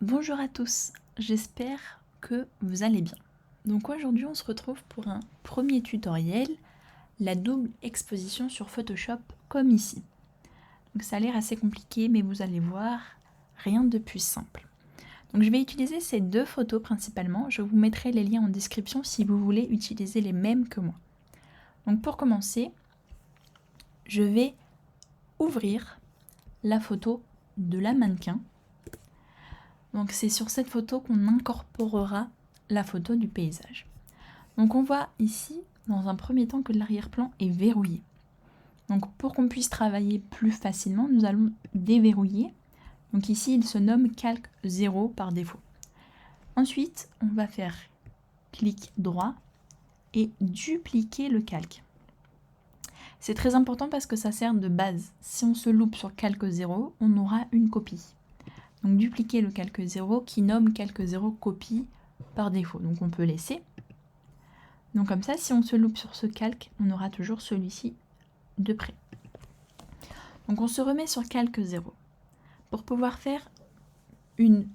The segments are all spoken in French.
Bonjour à tous, j'espère que vous allez bien. Donc aujourd'hui on se retrouve pour un premier tutoriel, la double exposition sur Photoshop comme ici. Donc ça a l'air assez compliqué mais vous allez voir, rien de plus simple. Donc je vais utiliser ces deux photos principalement, je vous mettrai les liens en description si vous voulez utiliser les mêmes que moi. Donc pour commencer, je vais ouvrir la photo de la mannequin. Donc c'est sur cette photo qu'on incorporera la photo du paysage. Donc on voit ici, dans un premier temps, que l'arrière-plan est verrouillé. Donc pour qu'on puisse travailler plus facilement, nous allons déverrouiller. Donc ici, il se nomme calque 0 par défaut. Ensuite, on va faire clic droit et dupliquer le calque. C'est très important parce que ça sert de base. Si on se loupe sur calque 0, on aura une copie. Donc dupliquer le calque 0 qui nomme calque 0 copie par défaut. Donc on peut laisser. Donc comme ça, si on se loupe sur ce calque, on aura toujours celui-ci de près. Donc on se remet sur calque 0. Pour pouvoir faire une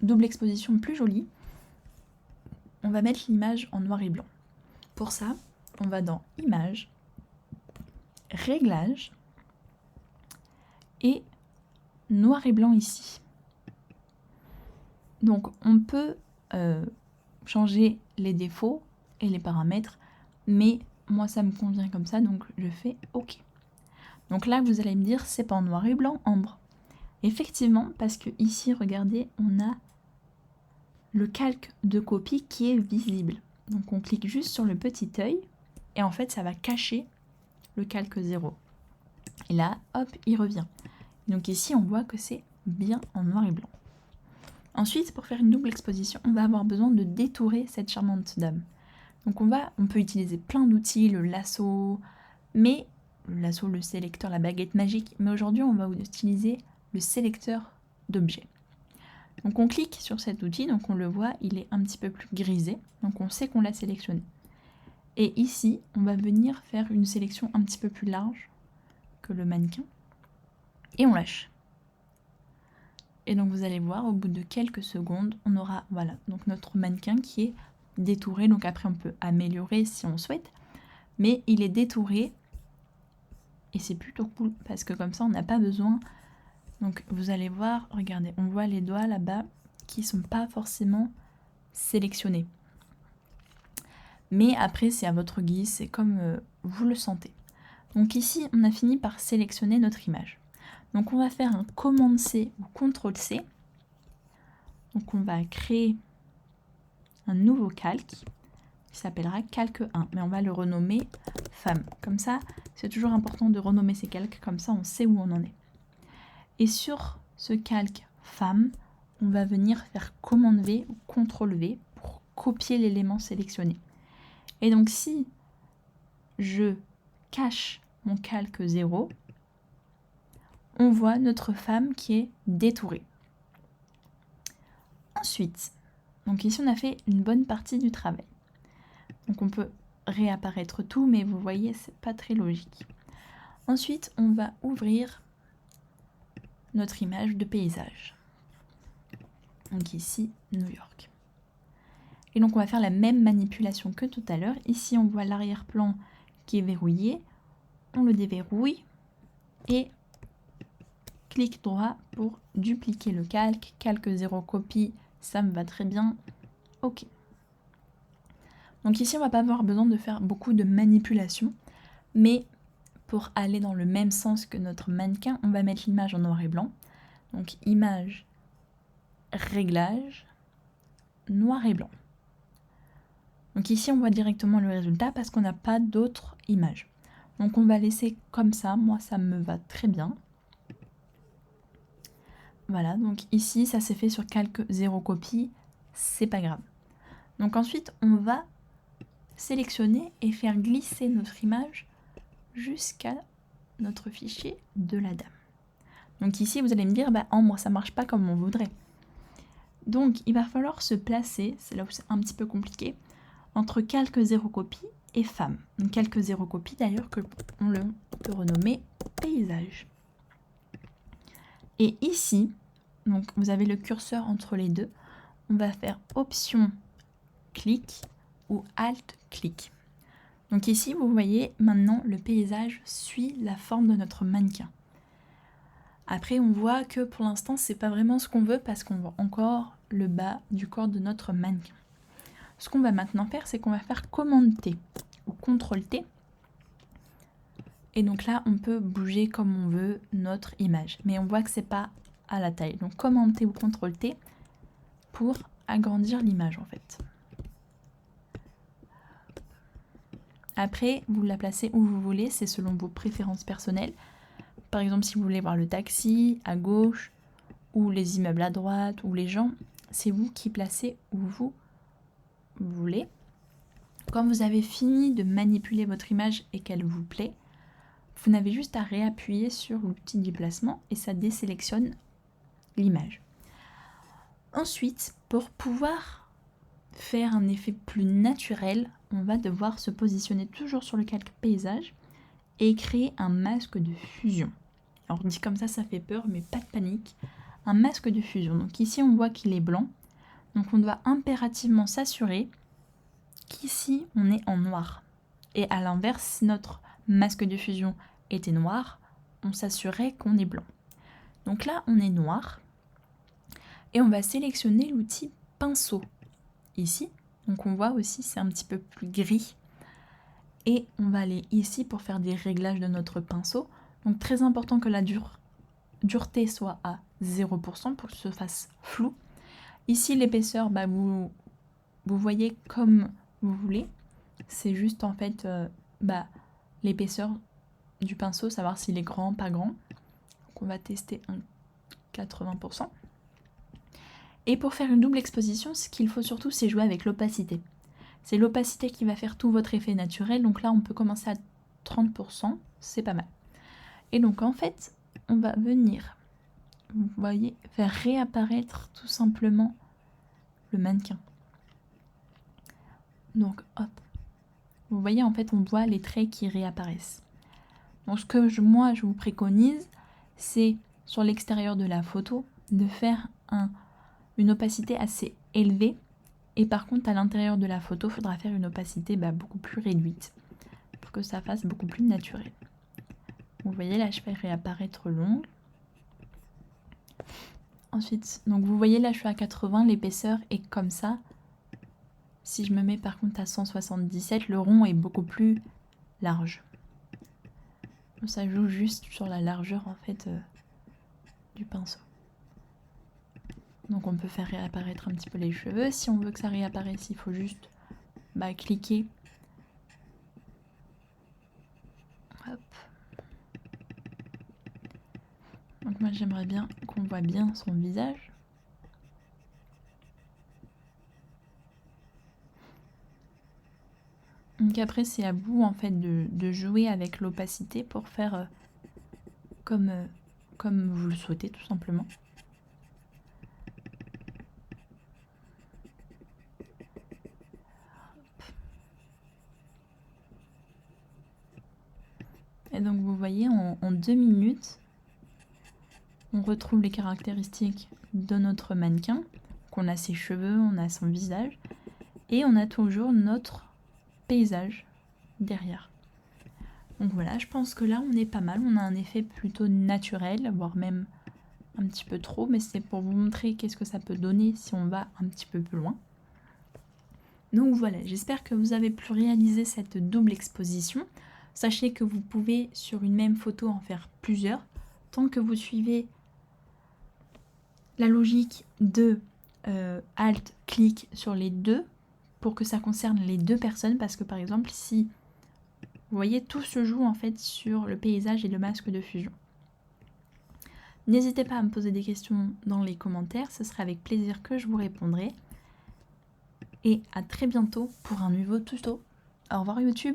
double exposition plus jolie, on va mettre l'image en noir et blanc. Pour ça, on va dans Images, Réglages et noir et blanc ici. Donc on peut changer les défauts et les paramètres, mais moi ça me convient comme ça, donc je fais OK. Donc là vous allez me dire c'est pas en noir et blanc, ambre. Effectivement, parce que ici regardez, on a le calque de copie qui est visible. Donc on clique juste sur le petit œil et en fait ça va cacher le calque 0. Et là hop, il revient. Donc ici on voit que c'est bien en noir et blanc. Ensuite, pour faire une double exposition, on va avoir besoin de détourer cette charmante dame. Donc on peut utiliser plein d'outils, le lasso, le sélecteur, la baguette magique, mais aujourd'hui on va utiliser le sélecteur d'objets. Donc on clique sur cet outil, donc on le voit, il est un petit peu plus grisé, donc on sait qu'on l'a sélectionné. Et ici, on va venir faire une sélection un petit peu plus large que le mannequin, et on lâche. Et donc vous allez voir, au bout de quelques secondes, on aura voilà, donc notre mannequin qui est détouré. Donc après on peut améliorer si on souhaite, mais il est détouré et c'est plutôt cool parce que comme ça on n'a pas besoin. Donc vous allez voir, regardez, on voit les doigts là-bas qui sont pas forcément sélectionnés. Mais après c'est à votre guise, c'est comme vous le sentez. Donc ici on a fini par sélectionner notre image. Donc on va faire un commande C ou CTRL C. Donc on va créer un nouveau calque qui s'appellera calque 1, mais on va le renommer femme. Comme ça, c'est toujours important de renommer ces calques, comme ça on sait où on en est. Et sur ce calque femme, on va venir faire commande V ou CTRL V pour copier l'élément sélectionné. Et donc si je cache mon calque 0, on voit notre femme qui est détourée. Ensuite, donc ici on a fait une bonne partie du travail. Donc on peut réapparaître tout, mais vous voyez, c'est pas très logique. Ensuite, on va ouvrir notre image de paysage. Donc ici, New York. Et donc on va faire la même manipulation que tout à l'heure. Ici, on voit l'arrière-plan qui est verrouillé. On le déverrouille et clic droit pour dupliquer le calque. Calque 0 copie, ça me va très bien. OK. Donc ici, on va pas avoir besoin de faire beaucoup de manipulations, mais pour aller dans le même sens que notre mannequin, on va mettre l'image en noir et blanc. Donc image, réglage, noir et blanc. Donc ici, on voit directement le résultat parce qu'on n'a pas d'autres images. Donc on va laisser comme ça, moi ça me va très bien. Voilà, donc ici, ça s'est fait sur calque 0 copie, c'est pas grave. Donc ensuite, on va sélectionner et faire glisser notre image jusqu'à notre fichier de la dame. Donc ici, vous allez me dire, Ambre, ça marche pas comme on voudrait. Donc, il va falloir se placer, c'est là où c'est un petit peu compliqué, entre calque 0 copie et femme. Donc calque 0 copie, d'ailleurs, que on peut renommer paysage. Et ici, donc vous avez le curseur entre les deux. On va faire option clic ou alt clic. Donc ici, vous voyez maintenant le paysage suit la forme de notre mannequin. Après, on voit que pour l'instant, c'est pas vraiment ce qu'on veut parce qu'on voit encore le bas du corps de notre mannequin. Ce qu'on va maintenant faire, c'est qu'on va faire commande T ou CTRL T. Et donc là, on peut bouger comme on veut notre image. Mais on voit que c'est pas à la taille. Donc commande T ou CTRL T pour agrandir l'image en fait. Après, vous la placez où vous voulez, c'est selon vos préférences personnelles. Par exemple, si vous voulez voir le taxi à gauche, ou les immeubles à droite, ou les gens, c'est vous qui placez où vous voulez. Quand vous avez fini de manipuler votre image et qu'elle vous plaît, vous n'avez juste à réappuyer sur l'outil du placement et ça désélectionne l'image. Ensuite, pour pouvoir faire un effet plus naturel, on va devoir se positionner toujours sur le calque paysage et créer un masque de fusion. Alors dit comme ça fait peur, mais pas de panique. Un masque de fusion. Donc ici, on voit qu'il est blanc. Donc on doit impérativement s'assurer qu'ici, on est en noir. Et à l'inverse, si notre masque de fusion était noir, on s'assurerait qu'on est blanc. Donc là, on est noir. Et on va sélectionner l'outil pinceau. Ici, donc on voit aussi, c'est un petit peu plus gris. Et on va aller ici pour faire des réglages de notre pinceau. Donc très important que la dureté soit à 0% pour que ce fasse flou. Ici l'épaisseur, vous voyez comme vous voulez. C'est juste en fait l'épaisseur du pinceau, savoir s'il est grand, pas grand. Donc on va tester un 80%. Et pour faire une double exposition, ce qu'il faut surtout, c'est jouer avec l'opacité. C'est l'opacité qui va faire tout votre effet naturel. Donc là, on peut commencer à 30%, c'est pas mal. Et donc en fait, on va venir, vous voyez, faire réapparaître tout simplement le mannequin. Donc hop, vous voyez en fait, on voit les traits qui réapparaissent. Donc ce que moi je vous préconise, c'est sur l'extérieur de la photo de faire une opacité assez élevée. Et par contre, à l'intérieur de la photo, il faudra faire une opacité beaucoup plus réduite pour que ça fasse beaucoup plus naturel. Vous voyez, là, je fais réapparaître l'ongle. Ensuite, donc vous voyez, là, je suis à 80, l'épaisseur est comme ça. Si je me mets par contre à 177, le rond est beaucoup plus large. Donc, ça joue juste sur la largeur, en fait, du pinceau. Donc on peut faire réapparaître un petit peu les cheveux. Si on veut que ça réapparaisse, il faut juste cliquer. Hop. Donc moi j'aimerais bien qu'on voit bien son visage. Donc après c'est à vous en fait de jouer avec l'opacité pour faire comme vous le souhaitez tout simplement. Et donc vous voyez en 2 minutes, on retrouve les caractéristiques de notre mannequin. On a ses cheveux, on a son visage et on a toujours notre paysage derrière. Donc voilà, je pense que là on est pas mal, on a un effet plutôt naturel, voire même un petit peu trop, mais c'est pour vous montrer qu'est-ce que ça peut donner si on va un petit peu plus loin. Donc voilà, j'espère que vous avez pu réaliser cette double exposition. Sachez que vous pouvez sur une même photo en faire plusieurs, tant que vous suivez la logique de Alt, clic sur les deux, pour que ça concerne les deux personnes, parce que par exemple, si vous voyez, tout se joue en fait sur le paysage et le masque de fusion. N'hésitez pas à me poser des questions dans les commentaires, ce sera avec plaisir que je vous répondrai. Et à très bientôt pour un nouveau tuto. Au revoir YouTube!